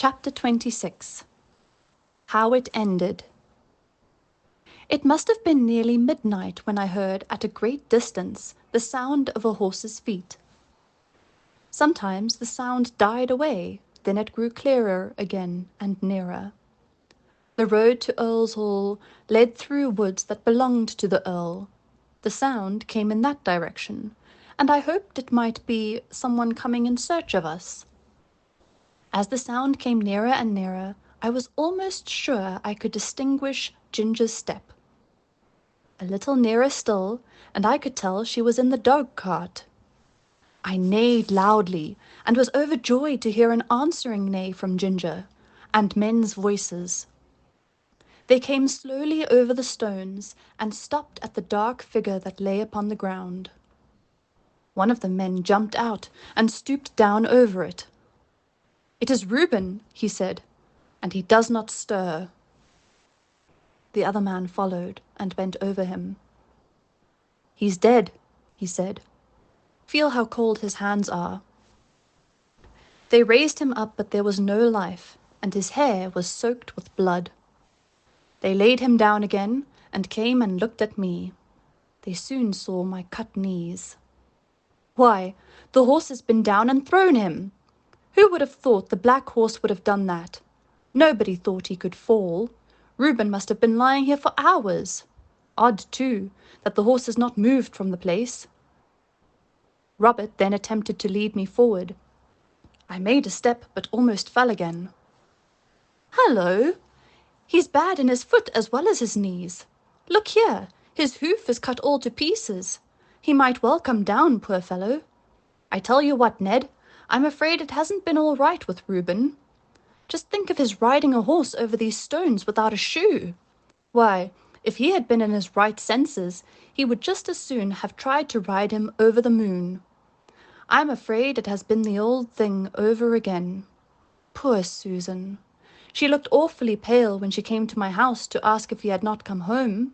Chapter 26. How It Ended. It must have been nearly midnight when I heard at a great distance the sound of a horse's feet. Sometimes the sound died away, then it grew clearer again and nearer. The road to Earl's Hall led through woods that belonged to the Earl. The sound came in that direction, and I hoped it might be someone coming in search of us. As the sound came nearer and nearer, I was almost sure I could distinguish Ginger's step. A little nearer still, and I could tell she was in the dog-cart. I neighed loudly, and was overjoyed to hear an answering neigh from Ginger, and men's voices. They came slowly over the stones, and stopped at the dark figure that lay upon the ground. One of the men jumped out, and stooped down over it. "It is Reuben," he said, "and he does not stir." The other man followed, and bent over him. "He's dead," he said. "Feel how cold his hands are." They raised him up, but there was no life, and his hair was soaked with blood. They laid him down again, and came and looked at me. They soon saw my cut knees. "Why, the horse has been down and thrown him! Who would have thought the black horse would have done that? Nobody thought he could fall. Reuben must have been lying here for hours. Odd, too, that the horse has not moved from the place." Robert then attempted to lead me forward. I made a step, but almost fell again. "Hullo! He's bad in his foot as well as his knees. Look here, his hoof is cut all to pieces. He might well come down, poor fellow. I tell you what, Ned, I'm afraid it hasn't been all right with Reuben. Just think of his riding a horse over these stones without a shoe. Why, if he had been in his right senses, he would just as soon have tried to ride him over the moon. I'm afraid it has been the old thing over again. Poor Susan! She looked awfully pale when she came to my house to ask if he had not come home.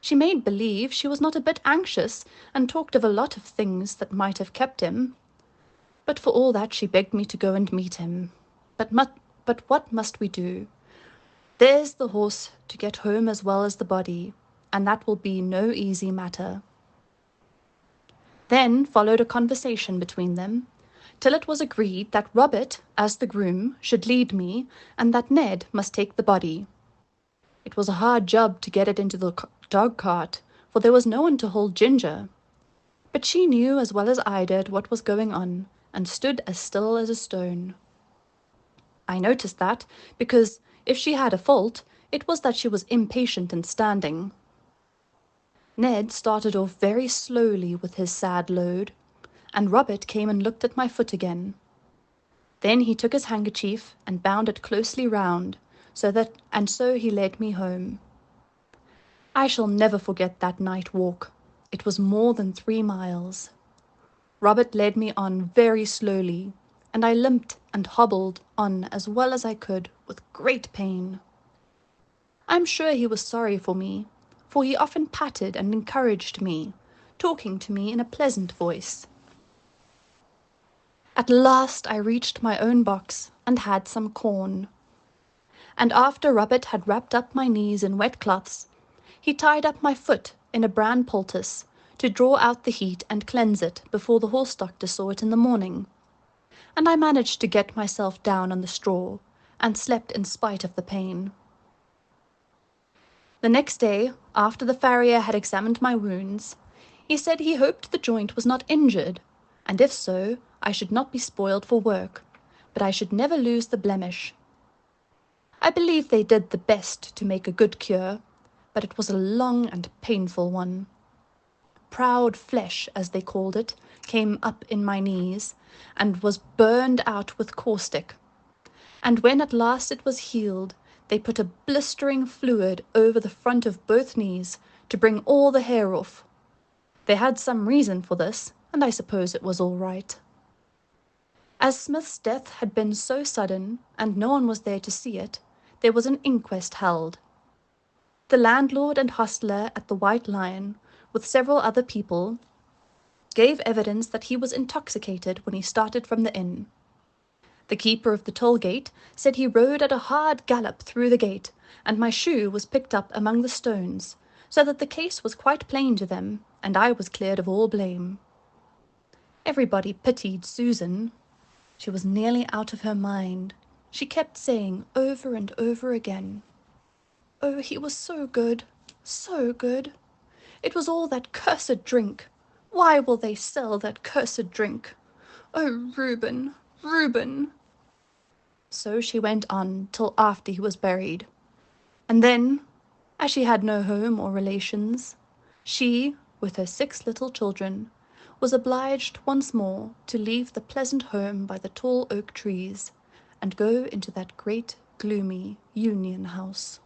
She made believe she was not a bit anxious, and talked of a lot of things that might have kept him. But for all that she begged me to go and meet him. But what must we do? There's the horse to get home as well as the body, and that will be no easy matter." Then followed a conversation between them, till it was agreed that Robert, as the groom, should lead me, and that Ned must take the body. It was a hard job to get it into the dog-cart, for there was no one to hold Ginger. But she knew as well as I did what was going on, and stood as still as a stone. I noticed that, because if she had a fault, it was that she was impatient in standing. Ned started off very slowly with his sad load, and Robert came and looked at my foot again. Then he took his handkerchief and bound it closely round, so he led me home. I shall never forget that night walk. It was more than 3 miles. Robert led me on very slowly, and I limped and hobbled on as well as I could, with great pain. I'm sure he was sorry for me, for he often patted and encouraged me, talking to me in a pleasant voice. At last I reached my own box and had some corn. And after Robert had wrapped up my knees in wet cloths, he tied up my foot in a bran poultice to draw out the heat and cleanse it before the horse doctor saw it in the morning. And I managed to get myself down on the straw, and slept in spite of the pain. The next day, after the farrier had examined my wounds, he said he hoped the joint was not injured, and if so, I should not be spoiled for work, but I should never lose the blemish. I believe they did the best to make a good cure, but it was a long and painful one. Proud flesh, as they called it, came up in my knees, and was burned out with caustic. And when at last it was healed, they put a blistering fluid over the front of both knees to bring all the hair off. They had some reason for this, and I suppose it was all right. As Smith's death had been so sudden, and no one was there to see it, there was an inquest held. The landlord and hostler at the White Lion, with several other people, gave evidence that he was intoxicated when he started from the inn. The keeper of the toll gate said he rode at a hard gallop through the gate, and my shoe was picked up among the stones, so that the case was quite plain to them, and I was cleared of all blame. Everybody pitied Susan. She was nearly out of her mind. She kept saying over and over again, "Oh, he was so good, so good. It was all that cursed drink. Why will they sell that cursed drink? Oh, Reuben, Reuben!" So she went on till after he was buried. And then, as she had no home or relations, she, with her 6 little children, was obliged once more to leave the pleasant home by the tall oak trees, and go into that great gloomy Union House.